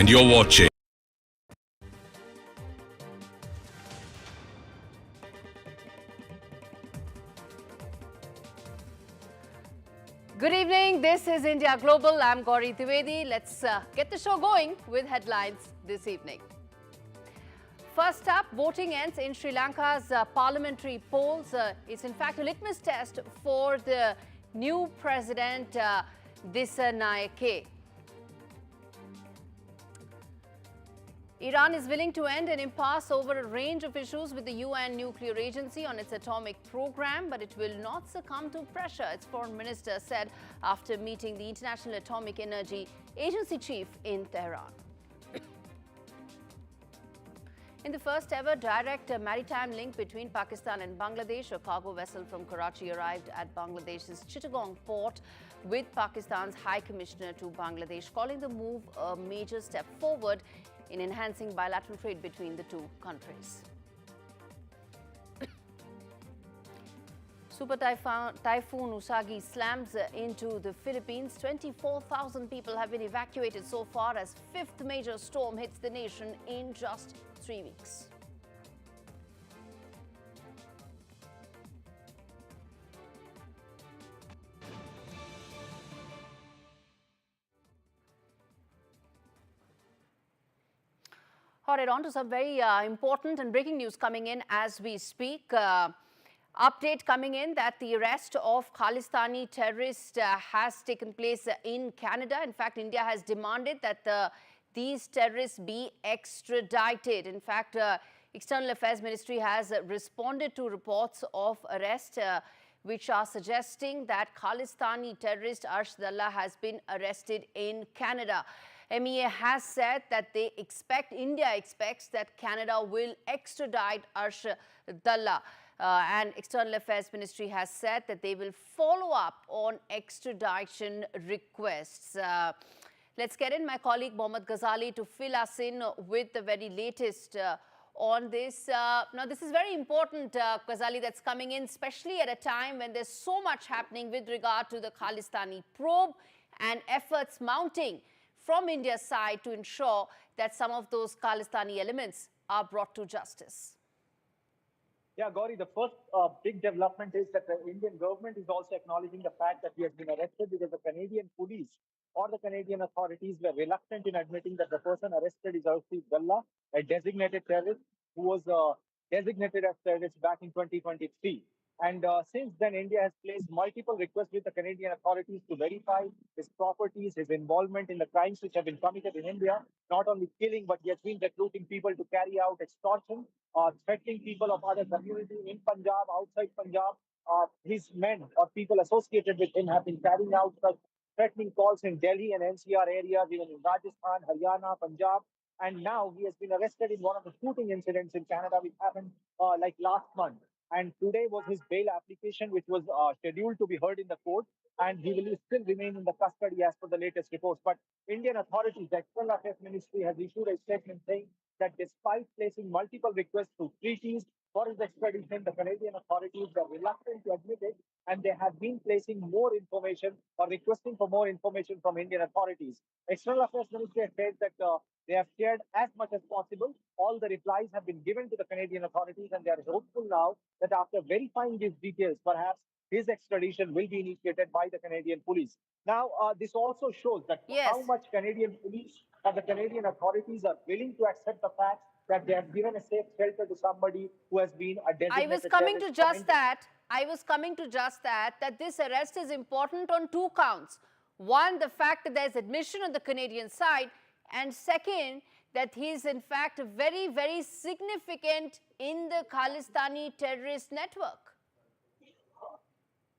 And you're watching. Good evening. This is India Global. I'm Gaurie Dwivedi. Let's get the show going with headlines this evening. First up, voting ends in Sri Lanka's parliamentary polls. It's in fact a litmus test for the new president, Dissanayake. Iran is willing to end an impasse over a range of issues with the UN nuclear agency on its atomic program, but it will not succumb to pressure, its foreign minister said after meeting the International Atomic Energy Agency chief in Tehran. In the first ever direct maritime link between Pakistan and Bangladesh, a cargo vessel from Karachi arrived at Bangladesh's Chittagong port with Pakistan's High Commissioner to Bangladesh, calling the move a major step forward in enhancing bilateral trade between the two countries. Super Typhoon Usagi slams into the Philippines. 24,000 people have been evacuated so far as fifth major storm hits the nation in just 3 weeks. All right, on to some very important and breaking news coming in as we speak. Update coming in that the arrest of Khalistani terrorist has taken place in Canada. In fact, India has demanded that these terrorists be extradited. In fact, External Affairs Ministry has responded to reports of arrest which are suggesting that Khalistani terrorist Arsh Dalla has been arrested in Canada. MEA has said that India expects that Canada will extradite Arsh Dalla. And External Affairs Ministry has said that they will follow up on extradition requests. Let's get in my colleague Mohammad Ghazali to fill us in with the very latest on this. Now, this is very important, Ghazali, that's coming in, especially at a time when there's so much happening with regard to the Khalistani probe and efforts mounting from India's side to ensure that some of those Khalistani elements are brought to justice. Yeah, Gaurie, the first big development is that the Indian government is also acknowledging the fact that he has been arrested because the Canadian police or the Canadian authorities were reluctant in admitting that the person arrested is Arsh Dalla, a designated terrorist who was designated as terrorist back in 2023. And since then, India has placed multiple requests with the Canadian authorities to verify his properties, his involvement in the crimes which have been committed in India, not only killing, but he has been recruiting people to carry out extortion, threatening people of other community in Punjab, outside Punjab. His men or people associated with him have been carrying out such threatening calls in Delhi and NCR areas, even in Rajasthan, Haryana, Punjab. And now he has been arrested in one of the shooting incidents in Canada, which happened like last month. And today was his bail application, which was scheduled to be heard in the court. And he will still remain in the custody as per the latest reports. But Indian authorities, the External Affairs Ministry, has issued a statement saying that despite placing multiple requests to treaties for his extradition, the Canadian authorities were reluctant to admit it, and they have been placing more information or requesting for more information from Indian authorities. External Affairs Ministry has said that they have shared as much as possible. All the replies have been given to the Canadian authorities, and they are hopeful now that after verifying these details, perhaps his extradition will be initiated by the Canadian police. Now, this also shows that how much Canadian police and the Canadian authorities are willing to accept the fact that they have given a safe shelter to somebody who has been a designated I was coming to just that, that this arrest is important on two counts. One, the fact that there's admission on the Canadian side, and second, that he is in fact very, very significant in the Khalistani terrorist network.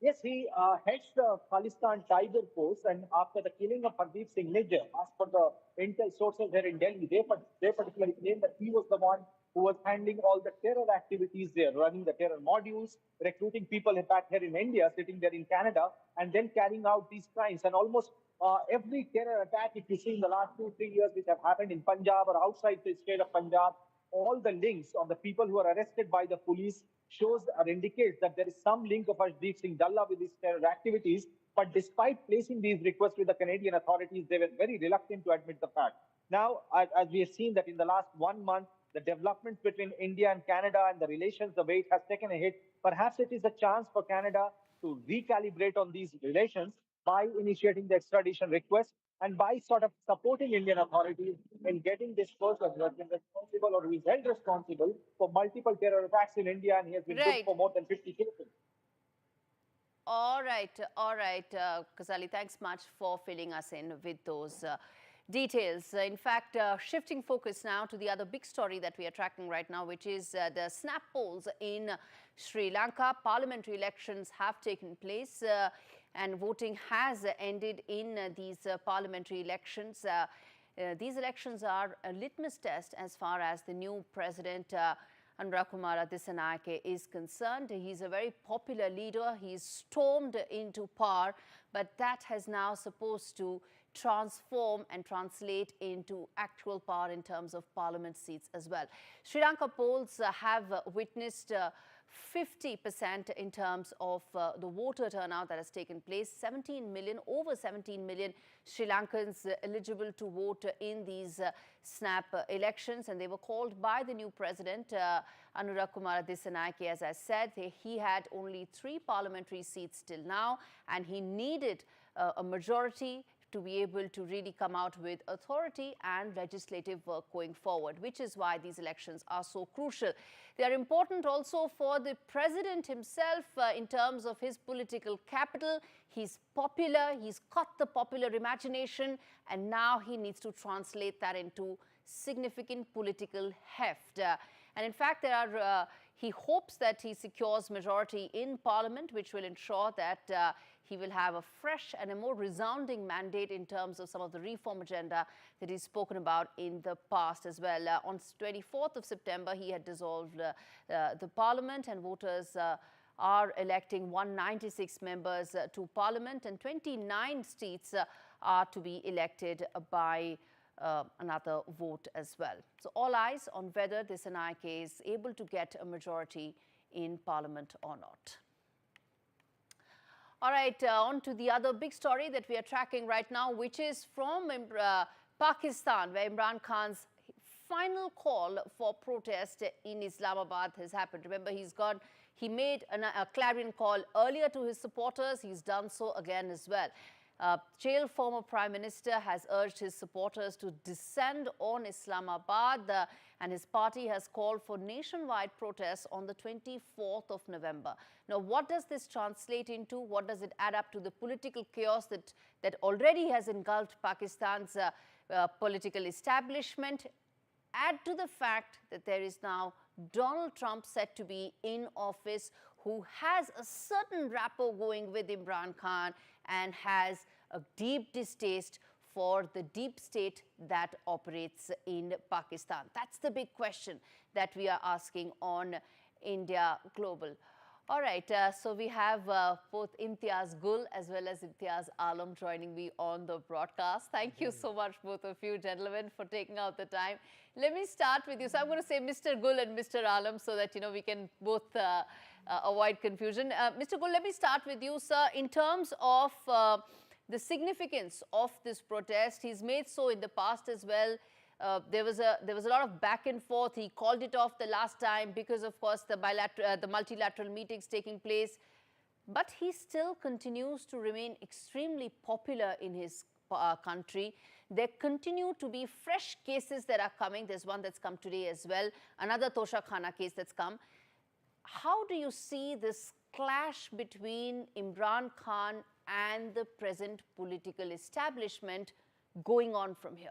Yes, he heads the Khalistan Tiger Force, and after the killing of Hardeep Singh Nijjar, as per the intel sources here in Delhi, they particularly claim that he was the one who was handling all the terror activities there, running the terror modules, recruiting people, in fact, here in India, sitting there in Canada, and then carrying out these crimes. And almost every terror attack, if you see in the last 2-3 years, which have happened in Punjab or outside the state of Punjab, all the links of the people who are arrested by the police shows or indicates that there is some link of Arshdeep Singh Dalla with these terror activities. But despite placing these requests with the Canadian authorities, they were very reluctant to admit the fact. Now, as we have seen that in the last 1 month, the developments between India and Canada and the relations, the way it has taken a hit, perhaps it is a chance for Canada to recalibrate on these relations by initiating the extradition request and by sort of supporting Indian authorities in getting this person who has been responsible or who is held responsible for multiple terror attacks in India, and he has been booked Right. for more than 50 cases. All right, Kazali, thanks much for filling us in with those details. In fact, shifting focus now to the other big story that we are tracking right now, which is the snap polls in Sri Lanka. Parliamentary elections have taken place and voting has ended in these parliamentary elections. These elections are a litmus test as far as the new president Anurakumara Dissanayake is concerned. He's a very popular leader. He's stormed into power, but that has now supposed to transform and translate into actual power in terms of parliament seats as well. Sri Lanka polls have witnessed 50% in terms of the voter turnout that has taken place. 17 million, over 17 million Sri Lankans eligible to vote in these snap elections, and they were called by the new president, Anurakumara Dissanayake. As I said, he had only 3 parliamentary seats till now, and he needed a majority to be able to really come out with authority and legislative work going forward, which is why these elections are so crucial. They are important also for the president himself in terms of his political capital. He's popular, he's caught the popular imagination, and now he needs to translate that into significant political heft. And in fact, he hopes that he secures majority in parliament, which will ensure that he will have a fresh and a more resounding mandate in terms of some of the reform agenda that he's spoken about in the past as well. On 24th of September, he had dissolved the parliament, and voters are electing 196 members to parliament, and 29 seats are to be elected by another vote as well. So all eyes on whether Dissanayake is able to get a majority in parliament or not. All right, on to the other big story that we are tracking right now, which is from Pakistan, where Imran Khan's final call for protest in Islamabad has happened. Remember, he made a clarion call earlier to his supporters. He's done so again as well. Jailed former Prime Minister has urged his supporters to descend on Islamabad, and his party has called for nationwide protests on the 24th of November. Now, what does this translate into? What does it add up to the political chaos that already has engulfed Pakistan's political establishment? Add to the fact that there is now Donald Trump set to be in office, who has a certain rapport going with Imran Khan and has a deep distaste for the deep state that operates in Pakistan. That's the big question that we are asking on India Global. All right, so we have both Imtiaz Gul as well as Imtiaz Alam joining me on the broadcast. Thank you so much, both of you gentlemen, for taking out the time. Let me start with you. So I'm going to say Mr. Gul and Mr. Alam so that, we can both avoid confusion. Mr. Gul, let me start with you, sir. In terms of the significance of this protest, he's made so in the past as well. There was a lot of back and forth. He called it off the last time because, of course, the multilateral meetings taking place. But he still continues to remain extremely popular in his country. There continue to be fresh cases that are coming. There's one that's come today as well, another Tosha Khana case that's come. How do you see this clash between Imran Khan and the present political establishment going on from here?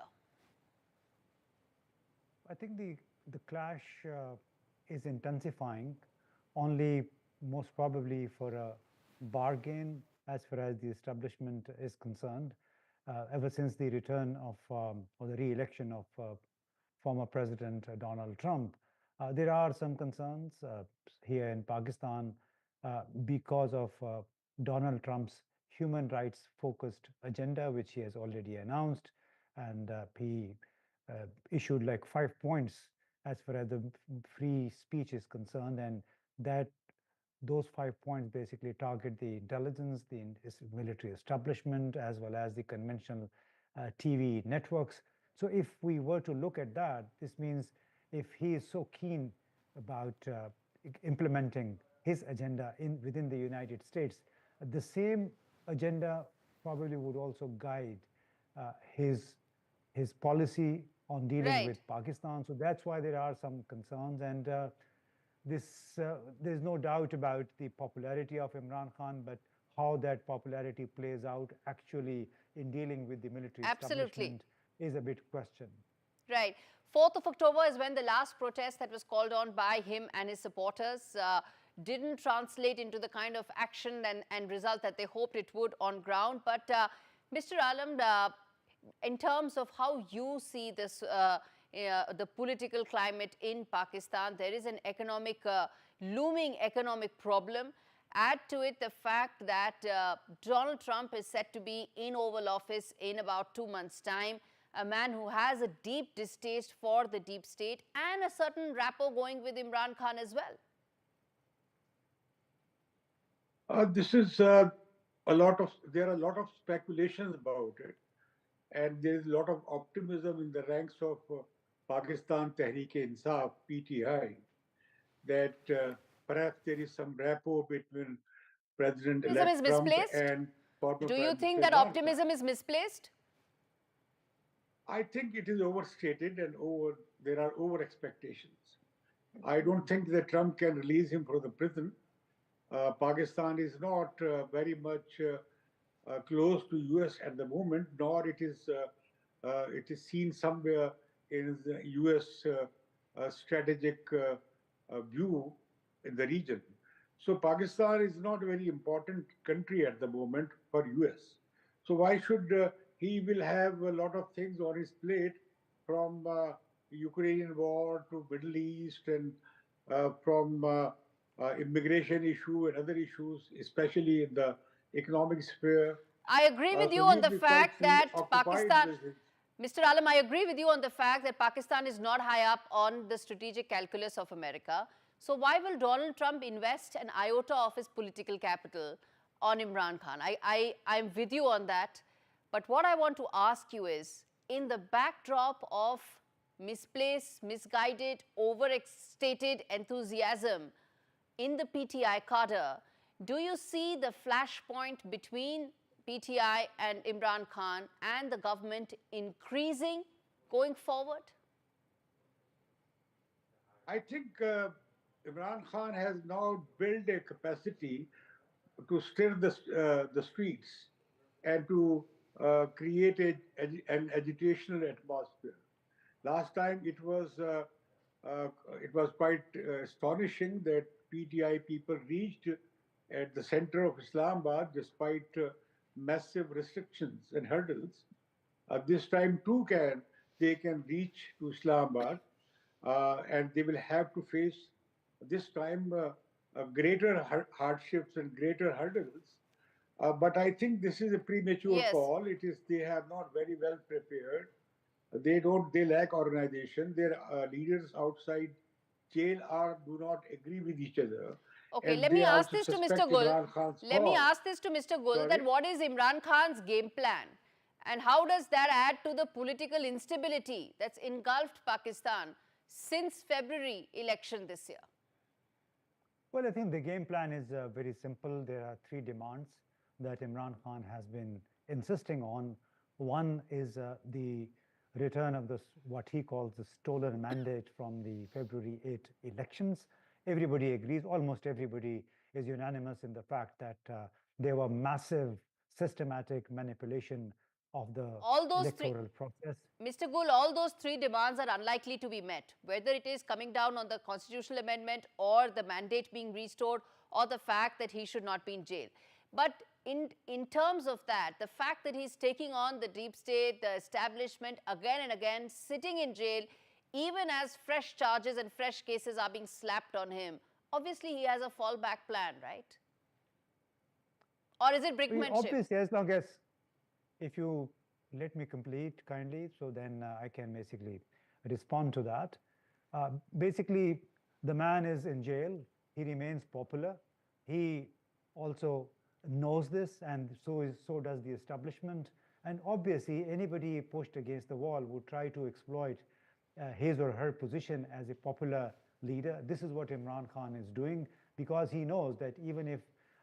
I think the clash is intensifying, only most probably for a bargain as far as the establishment is concerned. Ever since the return of or the re-election of former President Donald Trump, there are some concerns here in Pakistan because of Donald Trump's human rights focused agenda, which he has already announced, and he issued like 5 points as far as the free speech is concerned, and that those 5 points basically target the intelligence, the military establishment, as well as the conventional TV networks. So if we were to look at that, this means if he is so keen about implementing his agenda within the United States, the same agenda probably would also guide his policy on dealing with Pakistan. So that's why there are some concerns, and there's no doubt about the popularity of Imran Khan, but how that popularity plays out actually in dealing with the military establishment is a bit questioned. Right. 4th of October is when the last protest that was called on by him and his supporters didn't translate into the kind of action and result that they hoped it would on ground. But Mr. Alam, in terms of how you see this, the political climate in Pakistan, there is an looming economic problem. Add to it the fact that Donald Trump is set to be in Oval Office in about 2 months' time, a man who has a deep distaste for the deep state and a certain rapport going with Imran Khan as well. This is there are a lot of speculations about it, and there is a lot of optimism in the ranks of Pakistan Tehreek-e-Insaf, PTI, that perhaps there is some rapport between President-elect Trump and former Do you think that optimism is misplaced? I think it is overstated and there are over expectations. I don't think that Trump can release him from the prison. Pakistan is not very much close to US at the moment, nor it is seen somewhere in the US strategic view in the region. So Pakistan is not a very important country at the moment for US. So why should he will have a lot of things on his plate, from Ukrainian war to Middle East, and from immigration issue and other issues, especially in the economic sphere. I agree with you on the fact that Pakistan, Mr. Alam, I agree with you on the fact that Pakistan is not high up on the strategic calculus of America. So why will Donald Trump invest an iota of his political capital on Imran Khan? I'm with you on that. But what I want to ask you is, in the backdrop of misplaced, misguided, overstated enthusiasm in the PTI cadre, do you see the flashpoint between PTI and Imran Khan and the government increasing going forward? I think Imran Khan has now built a capacity to stir the streets and to create an agitational atmosphere. Last time it was quite astonishing that PTI people reached at the center of Islamabad despite massive restrictions and hurdles. This time too they can reach to Islamabad, and they will have to face this time greater hardships and greater hurdles. But I think this is a premature call. They have not very well prepared. They lack organization. Their leaders outside jail do not agree with each other. Okay, let me ask this to Mr. Gul. Let me ask this to Mr. Gul, that what is Imran Khan's game plan? And how does that add to the political instability that's engulfed Pakistan since February election this year? Well, I think the game plan is very simple. There are 3 demands that Imran Khan has been insisting on. One is the return of what he calls the stolen mandate from the February 8 elections. Everybody agrees, almost everybody is unanimous in the fact that there were massive systematic manipulation of the electoral process. Mr. Gul, all those 3 demands are unlikely to be met, whether it is coming down on the constitutional amendment or the mandate being restored or the fact that he should not be in jail. But in terms of that, the fact that he's taking on the deep state, the establishment again and again, sitting in jail, even as fresh charges and fresh cases are being slapped on him, obviously he has a fallback plan, right? Or is it brinkmanship? Obviously, as long as, if you let me complete kindly, so then I can basically respond to that. Basically, the man is in jail. He remains popular. He also knows this, and so does the establishment. And obviously, anybody pushed against the wall would try to exploit his or her position as a popular leader. This is what Imran Khan is doing, because he knows that even if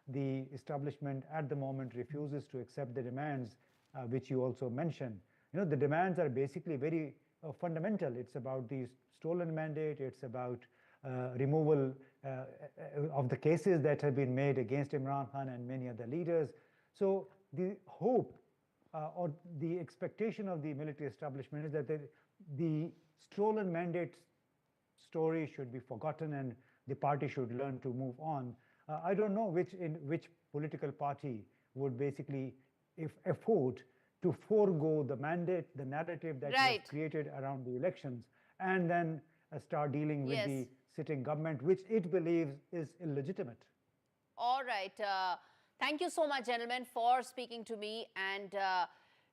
the establishment at the moment refuses to accept the demands, which you also mentioned, the demands are basically very fundamental. It's about the stolen mandate. It's about removal of the cases that have been made against Imran Khan and many other leaders. So the hope or the expectation of the military establishment is that the stolen mandate story should be forgotten and the party should learn to move on. I don't know which political party would basically afford to forego the mandate, the narrative that was created around the elections, and then start dealing with the sitting government, which it believes is illegitimate. All right. Thank you so much, gentlemen, for speaking to me and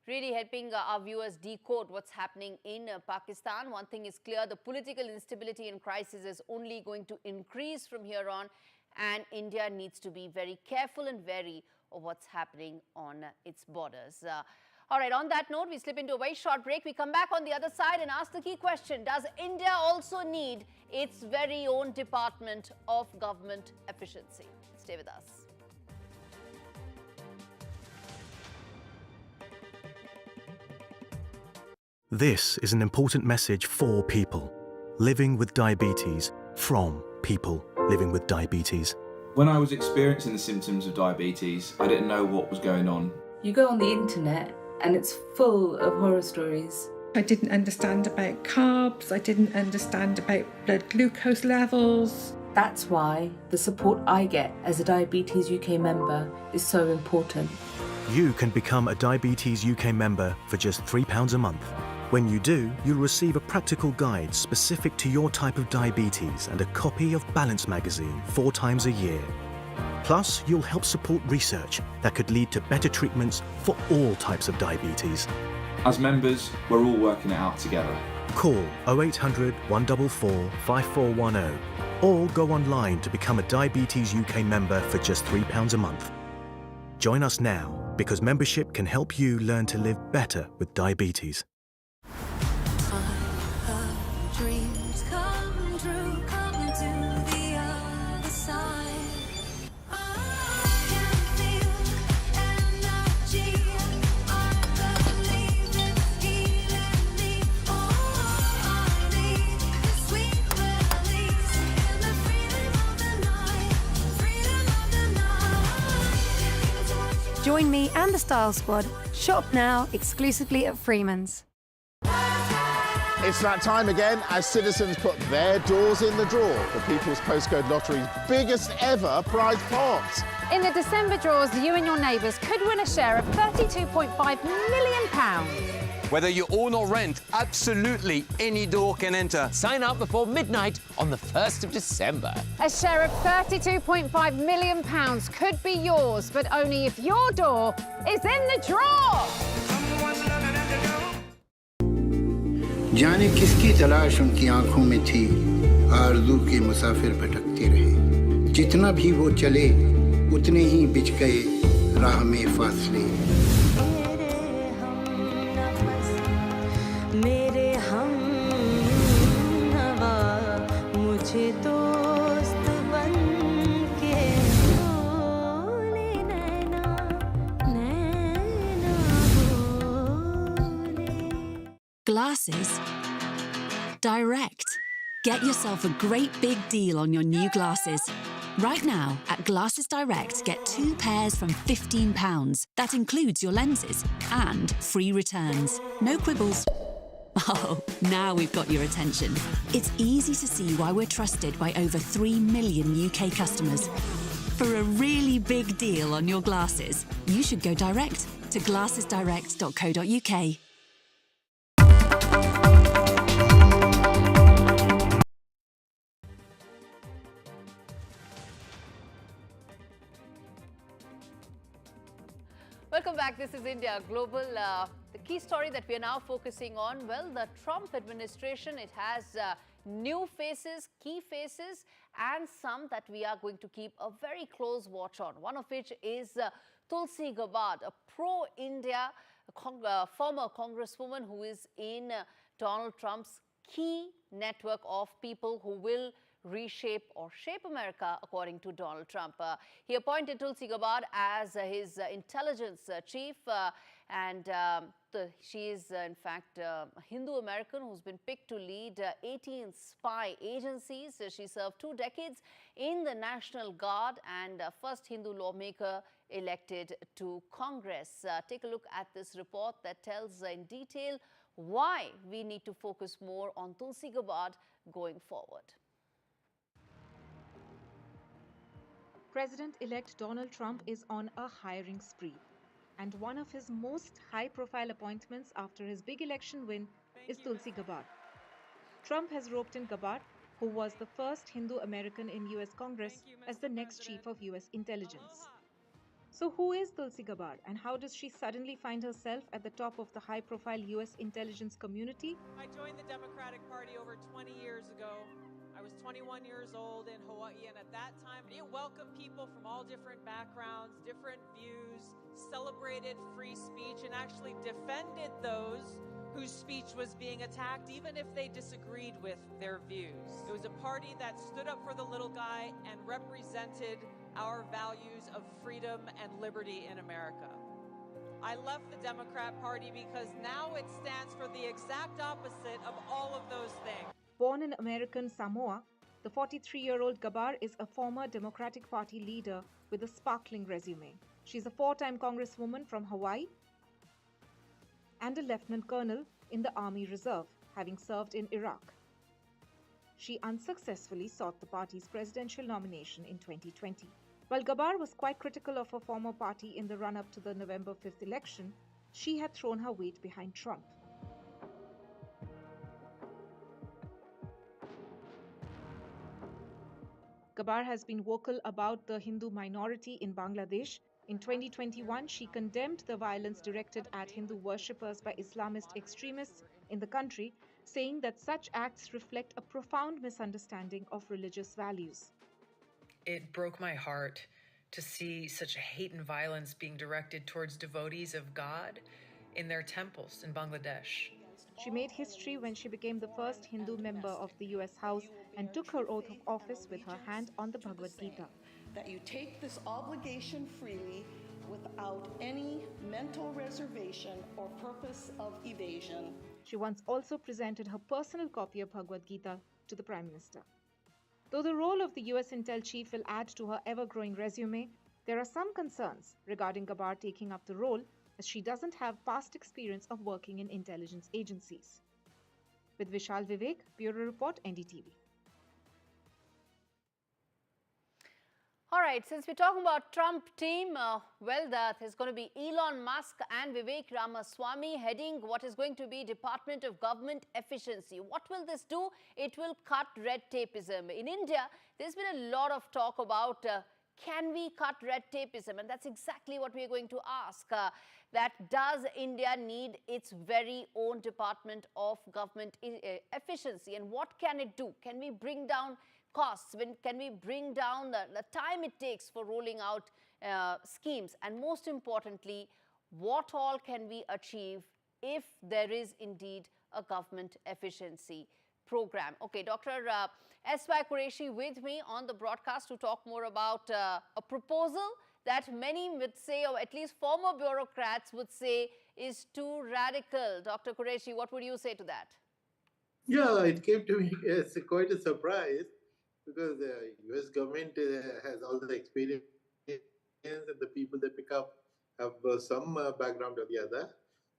really helping our viewers decode what's happening in Pakistan. One thing is clear, the political instability and crisis is only going to increase from here on, and India needs to be very careful and wary of what's happening on its borders. All right, on that note, we slip into a very short break. We come back on the other side and ask the key question: does India also need its very own Department of Government Efficiency? Stay with us. This is an important message for people living with diabetes from people living with diabetes. When I was experiencing the symptoms of diabetes, I didn't know what was going on. You go on the internet and it's full of horror stories. I didn't understand about carbs, I didn't understand about blood glucose levels. That's why the support I get as a Diabetes UK member is so important. You can become a Diabetes UK member for just £3 a month. When you do, you'll receive a practical guide specific to your type of diabetes and a copy of Balance magazine 4 times a year. Plus, you'll help support research that could lead to better treatments for all types of diabetes. As members, we're all working it out together. Call 0800 144 5410 or go online to become a Diabetes UK member for just £3 a month. Join us now, because membership can help you learn to live better with diabetes. Dreams come true, come to the other side. I can feel energy. I believe it's healing me. All I need is sweet release in the freedom of the night. Freedom of the night. Join me and the Style Squad. Shop now exclusively at Freeman's. It's that time again as citizens put their doors in the draw for People's Postcode Lottery's biggest ever prize pot. In the December draws, you and your neighbours could win a share of £32.5 million. Whether you own or rent, absolutely any door can enter. Sign up before midnight on the 1st of December. A share of £32.5 million could be yours, but only if your door is in the draw. जाने किसकी तलाश उनकी आंखों में थी, आरज़ू के मुसाफिर भटकते रहे। जितना भी वो चले, उतने ही बिछ गए राह में फासले। मेरे हम हवा मुझे दोस्त बन के बोले नैना नैना बोले। Glasses Direct. Get yourself a great big deal on your new glasses. Right now, at Glasses Direct, get 2 pairs from £15. That includes your lenses and free returns. No quibbles. Oh, now we've got your attention. It's easy to see why we're trusted by over 3 million UK customers. For a really big deal on your glasses, you should go direct to glassesdirect.co.uk. Welcome back. This is India Global. The key story that we are now focusing on, well, the Trump administration, it has new faces, key faces, and some that we are going to keep a very close watch on. One of which is Tulsi Gabbard, a pro-India former congresswoman who is in Donald Trump's key network of people who will reshape or shape America, according to Donald Trump. He appointed Tulsi Gabbard as his intelligence chief, and she is, in fact, a Hindu-American who's been picked to lead 18 spy agencies. She served 2 decades in the National Guard and first Hindu lawmaker elected to Congress. Take a look at this report that tells in detail why we need to focus more on Tulsi Gabbard going forward. President-elect Donald Trump is on a hiring spree, and one of his most high-profile appointments after his big election win is Tulsi Gabbard. Trump has roped in Gabbard, who was the first Hindu-American in US Congress, as the next chief of US intelligence. So who is Tulsi Gabbard, and how does she suddenly find herself at the top of the high-profile US intelligence community? I joined the Democratic Party over 20 years ago. I was 21 years old in Hawaii, and at that time, it welcomed people from all different backgrounds, different views, celebrated free speech, and actually defended those whose speech was being attacked, even if they disagreed with their views. It was a party that stood up for the little guy and represented our values of freedom and liberty in America. I left the Democrat Party because now it stands for the exact opposite of all of those things. Born in American Samoa, the 43-year-old Gabbard is a former Democratic Party leader with a sparkling resume. She's a 4-time congresswoman from Hawaii and a lieutenant colonel in the Army Reserve, having served in Iraq. She unsuccessfully sought the party's presidential nomination in 2020. While Gabbard was quite critical of her former party in the run-up to the November 5th election, she had thrown her weight behind Trump. Gabbard has been vocal about the Hindu minority in Bangladesh. In 2021, she condemned the violence directed at Hindu worshippers by Islamist extremists in the country, saying that such acts reflect a profound misunderstanding of religious values. It broke my heart to see such hate and violence being directed towards devotees of God in their temples in Bangladesh. She made history when she became the first Hindu member of the US House and took her oath of office with her hand on the Bhagavad Gita. That you take this obligation freely without any mental reservation or purpose of evasion. She once also presented her personal copy of Bhagavad Gita to the Prime Minister. Though the role of the US Intel Chief will add to her ever-growing resume, there are some concerns regarding Gabbard taking up the role, as she doesn't have past experience of working in intelligence agencies. With Vishal Vivek, Bureau Report, NDTV. All right, since we're talking about Trump team, well, there's going to be Elon Musk and Vivek Ramaswamy heading what is going to be Department of Government Efficiency. What will this do? It will cut red tapeism. In India, there's been a lot of talk about can we cut red tapeism? And that's exactly what we're going to ask. That does India need its very own Department of Government Efficiency? And what can it do? Can we bring down costs? Can we bring down the time it takes for rolling out schemes? And most importantly, what all can we achieve if there is indeed a government efficiency program? Okay, Dr. S.Y. Qureshi with me on the broadcast to talk more about a proposal that many would say, or at least former bureaucrats would say, is too radical. Dr. Qureshi, what would you say to that? Yeah, it came to me as quite a surprise, because the US government has all the experience, and the people they pick up have some background or the other.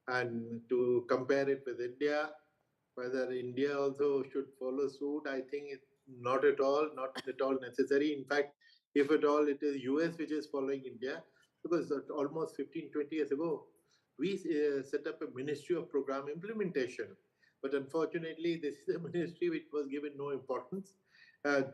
And to compare it with India, whether India also should follow suit, I think it's not at all necessary. In fact, if at all, it is US which is following India, because almost 15, 20 years ago, we set up a Ministry of Program Implementation. But unfortunately, this is a ministry which was given no importance.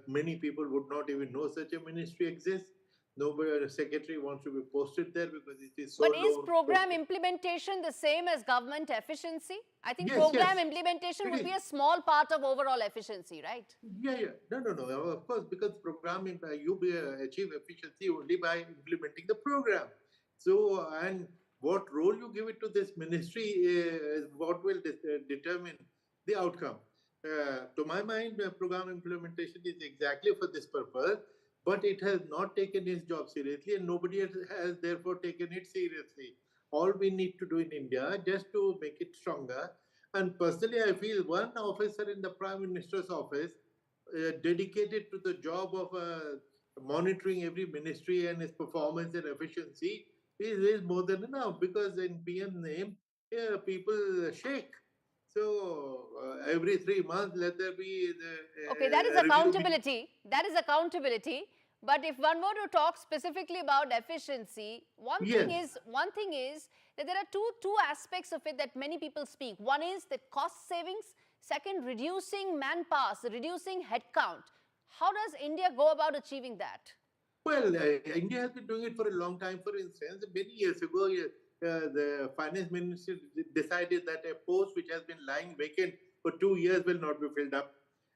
Many people would not even know such a ministry exists. Nobody, secretary wants to be posted there because it is so But low. is program implementation the same as government efficiency? I think Yes, program yes. implementation It would is. be a small part of overall efficiency, right? Yeah. No. Of course, because programming, you achieve efficiency only by implementing the program. So, and what role you give it to this ministry is what will determine the outcome. To my mind, program implementation is exactly for this purpose, but it has not taken its job seriously, and nobody has therefore taken it seriously. All we need to do in India, just to make it stronger. And personally, I feel one officer in the Prime Minister's office dedicated to the job of monitoring every ministry and its performance and efficiency is more than enough, because in PM name, people shake. So every 3 months, let there be the Okay, that is accountability. That is accountability. But if one were to talk specifically about efficiency, one thing is that there are two aspects of it that many people speak. One is the cost savings. Second, reducing manpower, reducing headcount. How does India go about achieving that? Well, India has been doing it for a long time. For instance, many years ago, the finance minister decided that a post which has been lying vacant for 2 years will not be filled up.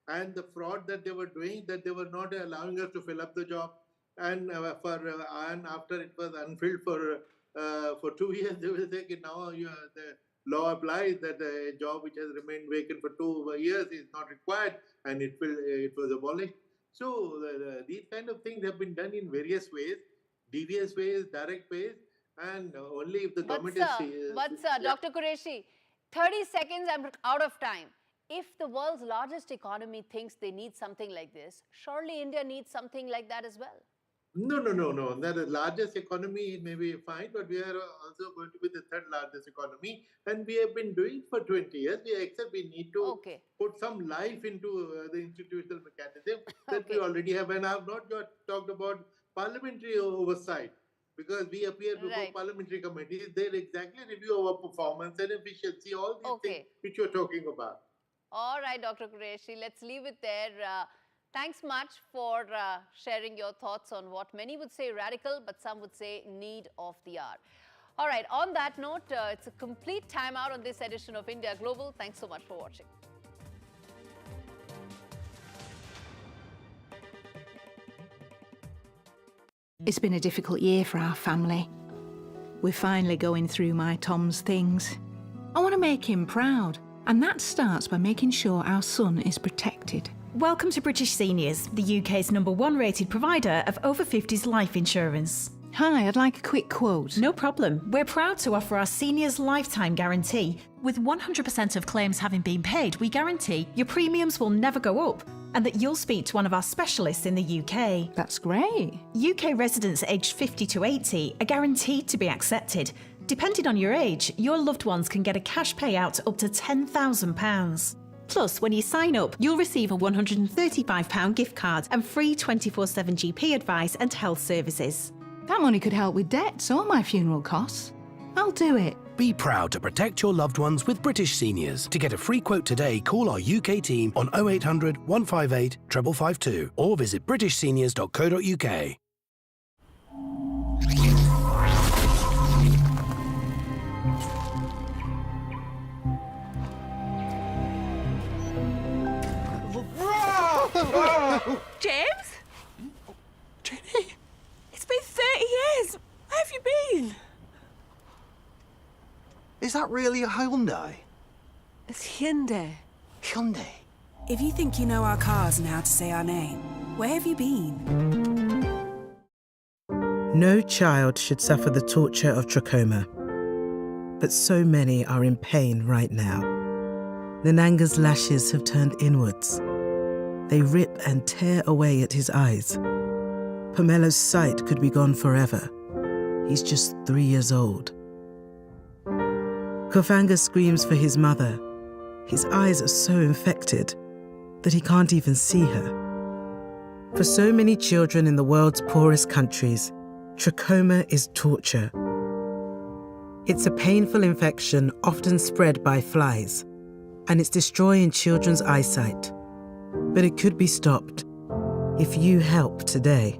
And the fraud that they were doing, that they were not allowing us to fill up the job. And and after it was unfilled for 2 years, they will say, now the law applies that a job which has remained vacant for 2 years is not required, and it was abolished. So these kind of things have been done in various ways, devious ways, direct ways, and only if the government is... But sir, Dr. Qureshi, 30 seconds, I'm out of time. If the world's largest economy thinks they need something like this, surely India needs something like that as well. No. The largest economy may be fine, but we are also going to be the third largest economy, and we have been doing it for 20 years. Except we need to put some life into the institutional mechanism that we already have. And I have not talked about parliamentary oversight, because we appear before parliamentary committees. They exactly review our performance and efficiency, all these things which you're talking about. All right, Dr. Qureshi, let's leave it there. Thanks much for sharing your thoughts on what many would say radical, but some would say need of the hour. All right, on that note, it's a complete timeout on this edition of India Global. Thanks so much for watching. It's been a difficult year for our family. We're finally going through my Tom's things. I want to make him proud, and that starts by making sure our son is protected. Welcome to British Seniors, the UK's #1 rated provider of over 50s life insurance. Hi, I'd like a quick quote. No problem. We're proud to offer our seniors lifetime guarantee. With 100% of claims having been paid, we guarantee your premiums will never go up and that you'll speak to one of our specialists in the UK. That's great. UK residents aged 50 to 80 are guaranteed to be accepted. Depending on your age, your loved ones can get a cash payout up to £10,000. Plus, when you sign up, you'll receive a £135 gift card and free 24/7 GP advice and health services. That money could help with debts or my funeral costs. I'll do it. Be proud to protect your loved ones with British Seniors. To get a free quote today, call our UK team on 0800 158 552 or visit britishseniors.co.uk. James? Jenny? It's been 30 years. Where have you been? Is that really a Hyundai? It's Hyundai. Hyundai? If you think you know our cars and how to say our name, where have you been? No child should suffer the torture of trachoma. But so many are in pain right now. Nananga's lashes have turned inwards. They rip and tear away at his eyes. Pamelo's sight could be gone forever. He's just 3 years old. Kofanga screams for his mother. His eyes are so infected that he can't even see her. For so many children in the world's poorest countries, trachoma is torture. It's a painful infection often spread by flies, and it's destroying children's eyesight. But it could be stopped if you help today.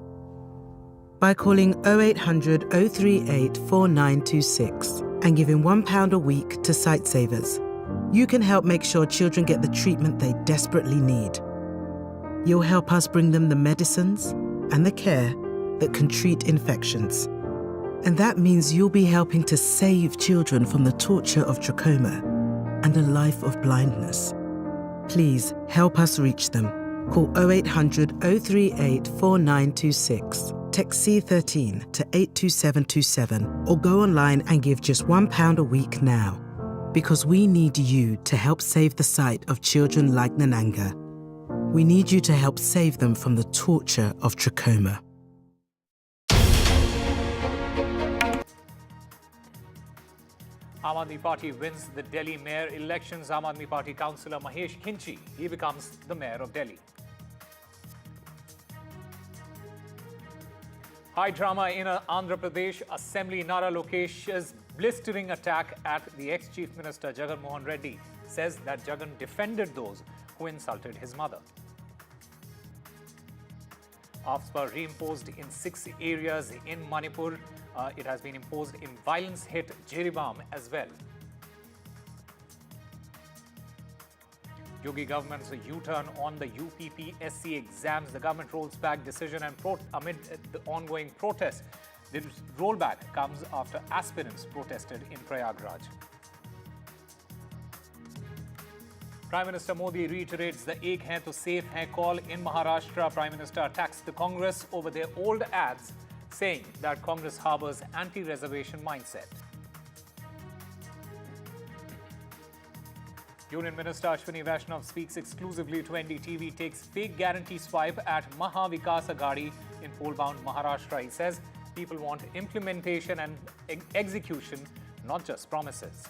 by calling 0800 038 4926 and giving £1 a week to Sightsavers. You can help make sure children get the treatment they desperately need. You'll help us bring them the medicines and the care that can treat infections. And that means you'll be helping to save children from the torture of trachoma and a life of blindness. Please help us reach them. Call 0800 038 4926. Text C13 to 82727 or go online and give just £1 a week now. Because we need you to help save the sight of children like Nananga. We need you to help save them from the torture of trachoma. Aam Aadmi Party wins the Delhi mayor elections. Aam Aadmi Party councillor Mahesh Kinchi, he becomes the mayor of Delhi. High drama in Andhra Pradesh Assembly. Nara Lokesh's blistering attack at the ex-Chief Minister Jagan Mohan Reddy says that Jagan defended those who insulted his mother. AFSPA reimposed in 6 areas in Manipur. It has been imposed in violence-hit Jiribam as well. Yogi government's U-turn on the UPPSC exams. The government rolls back decision and amid the ongoing protest. The rollback comes after aspirants protested in Prayagraj. Prime Minister Modi reiterates the Ek Hai to Safe Hai call in Maharashtra. Prime Minister attacks the Congress over their old ads, saying that Congress harbors anti-reservation mindset. Union Minister Ashwini Vaishnav speaks exclusively to NDTV, takes fake guarantee swipe at Maha Vikas Aghadi in poll-bound Maharashtra. He says people want implementation and execution, not just promises.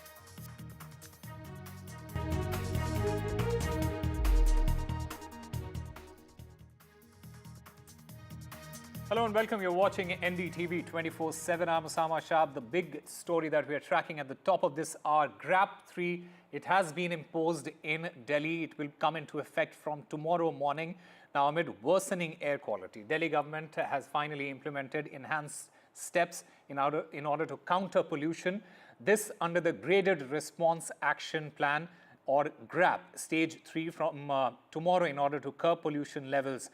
Hello and welcome. You're watching NDTV 24/7. I'm Osama Shab. The big story that we are tracking at the top of this hour, GRAP 3, it has been imposed in Delhi. It will come into effect from tomorrow morning. Now, amid worsening air quality, Delhi government has finally implemented enhanced steps in order to counter pollution. This under the Graded Response Action Plan, or GRAP, Stage 3 from tomorrow in order to curb pollution levels.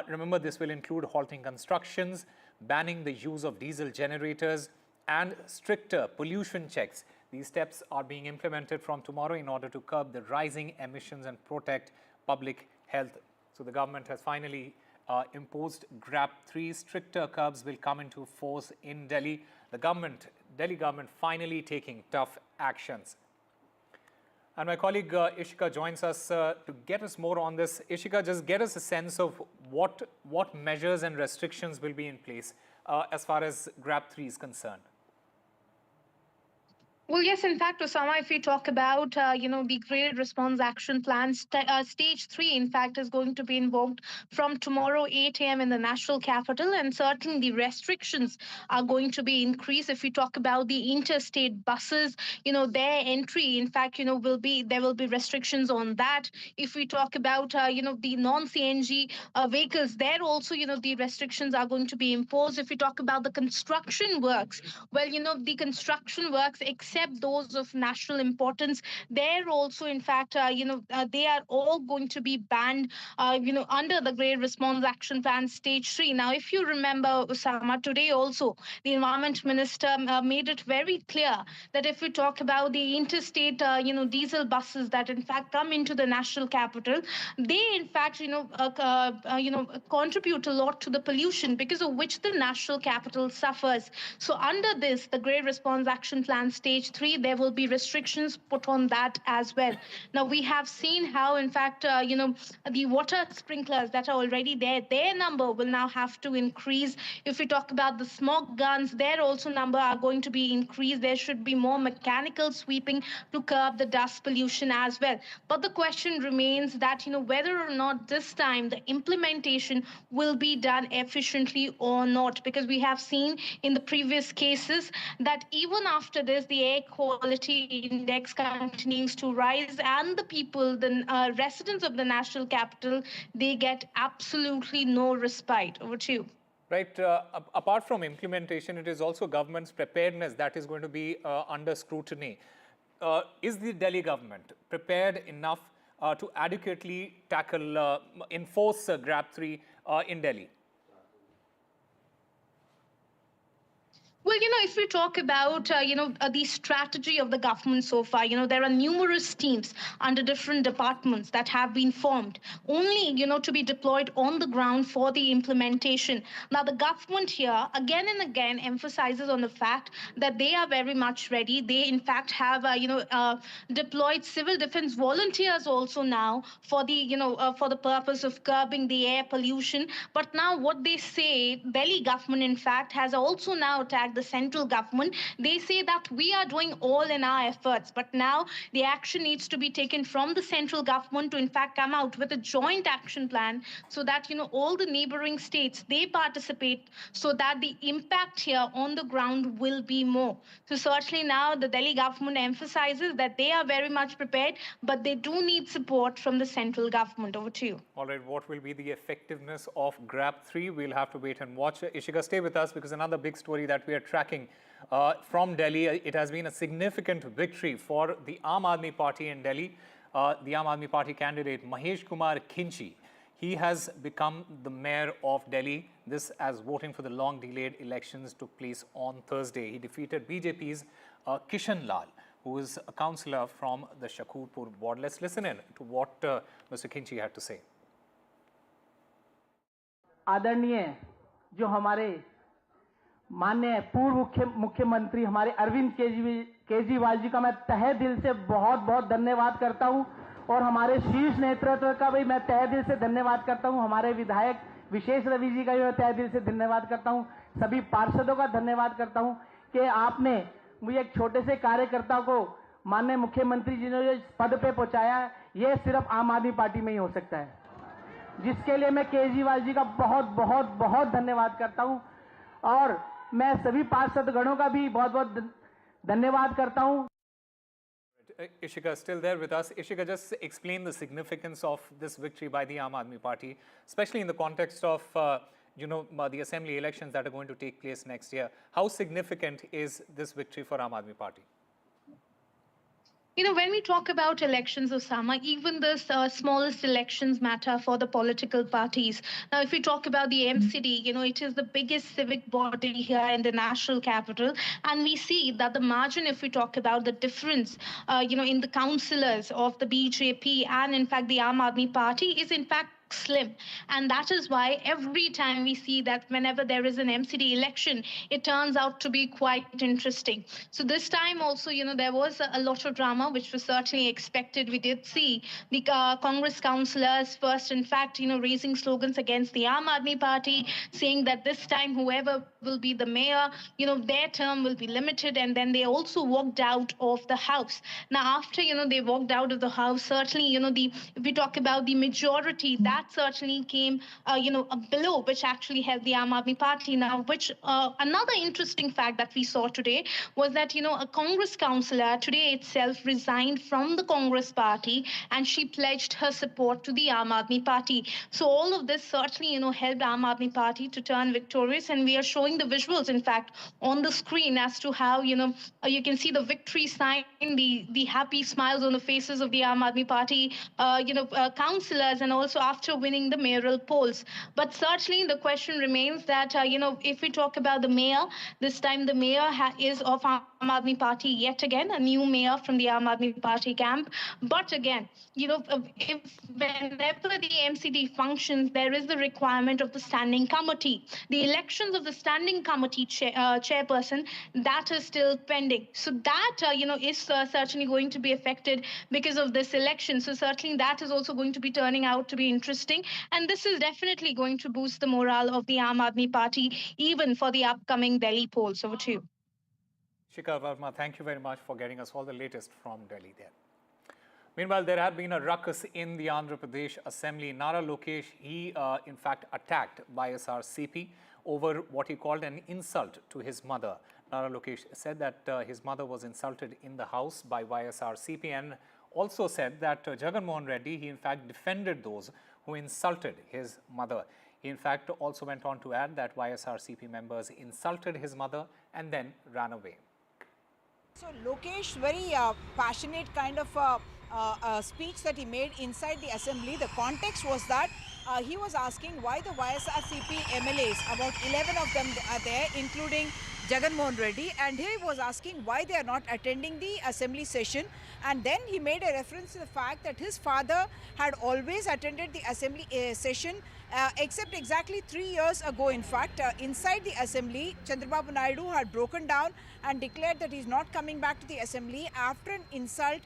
Remember, this will include halting constructions, banning the use of diesel generators, and stricter pollution checks. These steps are being implemented from tomorrow in order to curb the rising emissions and protect public health. So the government has finally imposed GRAP 3. Stricter curbs will come into force in Delhi. The Delhi government finally taking tough actions. And my colleague Ishika joins us to get us more on this. Ishika, just get us a sense of what measures and restrictions will be in place as far as GRAP 3 is concerned. Well, yes, in fact, Osama, if we talk about, the Graded Response Action Plan, Stage 3, in fact, is going to be invoked from tomorrow, 8 a.m. in the national capital, and certainly the restrictions are going to be increased. If we talk about the interstate buses, their entry, in fact, there will be restrictions on that. If we talk about, the non-CNG vehicles, there also, the restrictions are going to be imposed. If we talk about the construction works, well, the construction works, except those of national importance, they're also, in fact, they are all going to be banned, under the Graded Response Action Plan Stage 3. Now, if you remember, Osama, today also, the Environment Minister made it very clear that if we talk about the interstate, diesel buses that, in fact, come into the national capital, they, in fact, contribute a lot to the pollution, because of which the national capital suffers. So under this, the Graded Response Action Plan Stage 3, there will be restrictions put on that as well. Now, we have seen how, in fact, the water sprinklers that are already there, their number will now have to increase. If we talk about the smoke guns, their also number are going to be increased. There should be more mechanical sweeping to curb the dust pollution as well. But the question remains that, whether or not this time the implementation will be done efficiently or not, because we have seen in the previous cases that even after this, the air quality index continues to rise, and the people, the residents of the national capital, they get absolutely no respite. Over to you. Right. Apart from implementation, it is also government's preparedness that is going to be under scrutiny. Is the Delhi government prepared enough to adequately tackle, enforce GRAP 3 in Delhi? Well, if we talk about, the strategy of the government so far, there are numerous teams under different departments that have been formed only, to be deployed on the ground for the implementation. Now, the government here again and again emphasizes on the fact that they are very much ready. They, in fact, have, deployed civil defense volunteers also now for the, for the purpose of curbing the air pollution. But now what they say, Delhi government, in fact, has also now attacked the central government. They say that we are doing all in our efforts, but now the action needs to be taken from the central government to in fact come out with a joint action plan so that all the neighboring states, they participate so that the impact here on the ground will be more. So certainly now the Delhi government emphasizes that they are very much prepared, but they do need support from the central government. Over to you. All right, what will be the effectiveness of GRAP 3? We'll have to wait and watch. Ishika, stay with us because another big story that we are tracking from Delhi, it has been a significant victory for the Aam Aadmi Party in Delhi. The Aam Aadmi Party candidate Mahesh Kumar Khinchi, he has become the mayor of Delhi. This as voting for the long delayed elections took place on Thursday. He defeated BJP's Kishan Lal, who is a councillor from the Shakurpur ward. Let's listen in to what Mr. Khinchi had to say. आदरणीय जो हमारे माननीय पूर्व मुख्यमंत्री हमारे अरविंद केजरीवाल जी का मैं तहे दिल से बहुत बहुत धन्यवाद करता हूं और हमारे शीर्ष नेतृत्व का भी मैं तहे दिल से धन्यवाद करता हूं। हमारे विधायक विशेष रवि जी का भी मैं तहे दिल से धन्यवाद करता हूं। सभी पार्षदों का धन्यवाद करता हूं कि आपने मुझे एक छोटे से कार्यकर्ता को माननीय मुख्यमंत्री जी ने जो पद पे पहुंचाया, ये सिर्फ आम आदमी पार्टी में ही हो सकता है, जिसके लिए मैं केजरीवाल जी का बहुत बहुत बहुत धन्यवाद करता हूं और मैं सभी पार्षदगणों का भी बहुत बहुत धन्यवाद करता हूं। Ishika, still there with us. Ishika, just explain the significance of this victory by the Aam Aadmi Party, especially in the context of the assembly elections that are going to take place next year. How significant is this victory for Aam Aadmi Party? When we talk about elections, Osama, even the smallest elections matter for the political parties. Now, if we talk about the MCD, it is the biggest civic body here in the national capital. And we see that the margin, if we talk about the difference, in the councillors of the BJP and, in fact, the Aam Aadmi Party is, in fact, slim. And that is why every time we see that whenever there is an MCD election, it turns out to be quite interesting. So this time also, there was a lot of drama, which was certainly expected. We did see the Congress councillors first, in fact, raising slogans against the Aam Aadmi Party, saying that this time whoever will be the mayor, their term will be limited. And then they also walked out of the house. Now, after, they walked out of the house, certainly, if we talk about the majority, that certainly came, below, which actually helped the Aam Aadmi Party. Now, which another interesting fact that we saw today was that, a Congress councillor today itself resigned from the Congress party and she pledged her support to the Aam Aadmi Party. So all of this certainly, helped Aam Aadmi Party to turn victorious. And we are showing the visuals, in fact, on the screen as to how, you can see the victory sign, the happy smiles on the faces of the Aam Aadmi Party, councillors, and also after winning the mayoral polls. But certainly the question remains that, if we talk about the mayor, this time the mayor is of Aam Aadmi Party yet again, a new mayor from the Aam Aadmi Party camp. But again, if whenever the MCD functions, there is the requirement of the standing committee. The elections of the standing committee chairperson, that is still pending. So that, is certainly going to be affected because of this election. So certainly that is also going to be turning out to be interesting. And this is definitely going to boost the morale of the Aam Aadmi Party, even for the upcoming Delhi polls. Over to you. Shikha Verma, thank you very much for getting us all the latest from Delhi there. Meanwhile, there had been a ruckus in the Andhra Pradesh Assembly. Nara Lokesh, he in fact attacked YSR CP over what he called an insult to his mother. Nara Lokesh said that his mother was insulted in the house by YSR CP and also said that Jagan Mohan Reddy, he in fact defended those who insulted his mother. He in fact also went on to add that YSRCP members insulted his mother and then ran away. So Lokesh, very passionate kind of speech that he made inside the assembly. The context was that he was asking why the YSRCP MLAs, about 11 of them are there, including Jagan Mohan Reddy, and he was asking why they are not attending the assembly session. And then he made a reference to the fact that his father had always attended the assembly session, except exactly 3 years ago. In fact, inside the assembly, Chandrababu Naidu had broken down and declared that he's not coming back to the assembly after an insult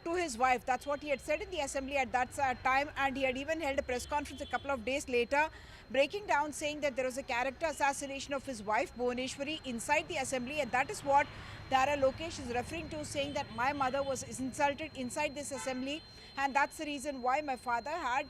to his wife. That's what he had said in the assembly at that time, and he had even held a press conference a couple of days later, breaking down, saying that there was a character assassination of his wife Bhuvaneshwari inside the assembly, and that is what Nara Lokesh is referring to, saying that my mother was insulted inside this assembly, and that's the reason why my father had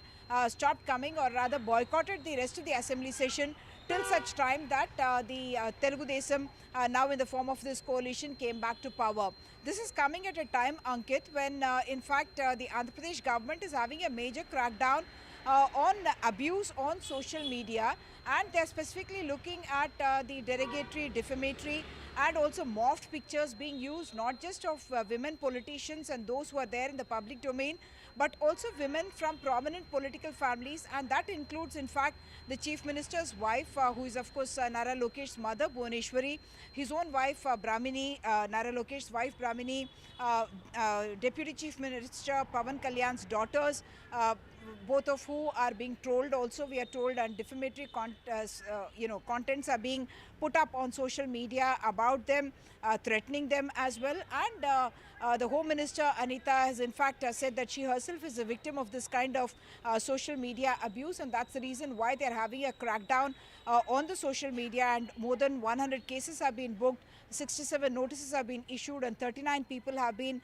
stopped coming, or rather boycotted the rest of the assembly session till such time that the Telugu Desam, now in the form of this coalition, came back to power. This is coming at a time, Ankit, when in fact the Andhra Pradesh government is having a major crackdown on abuse on social media, and they're specifically looking at the derogatory, defamatory and also morphed pictures being used, not just of women politicians and those who are there in the public domain, but also women from prominent political families, and that includes in fact the Chief Minister's wife, who is of course Nara Lokesh's mother Bhuvaneshwari, his own wife Brahmini, Nara Lokesh's wife Brahmini, Deputy Chief Minister Pawan Kalyan's daughters, both of who are being trolled also, we are told, and defamatory contents are being put up on social media about them, threatening them as well. And the Home Minister Anita has in fact said that she herself is a victim of this kind of social media abuse, and that's the reason why they're having a crackdown on the social media, and more than 100 cases have been booked, 67 notices have been issued, and 39 people have been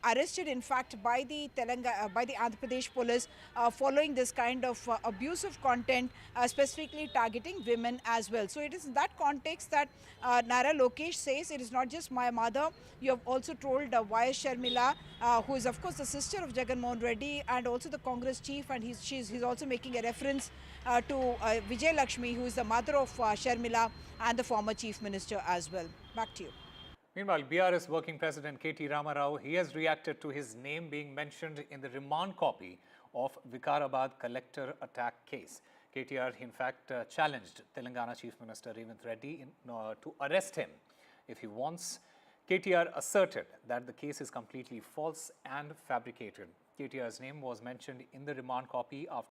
arrested in fact by the Andhra Pradesh police following this kind of abusive content, specifically targeting women as well. So it is in that context that Nara Lokesh says it is not just my mother, you have also told YS Sharmila, who is of course the sister of Jagan Mohan Reddy and also the Congress chief, and he's also making a reference to Vijay Lakshmi, who is the mother of Sharmila and the former chief minister as well. Back to you. Meanwhile, BRS Working President K.T. Ramarao, he has reacted to his name being mentioned in the remand copy of Vikarabad collector attack case. KTR in fact challenged Telangana Chief Minister Revanth Reddy to arrest him if he wants. KTR asserted that the case is completely false and fabricated. KTR's name was mentioned in the remand copy after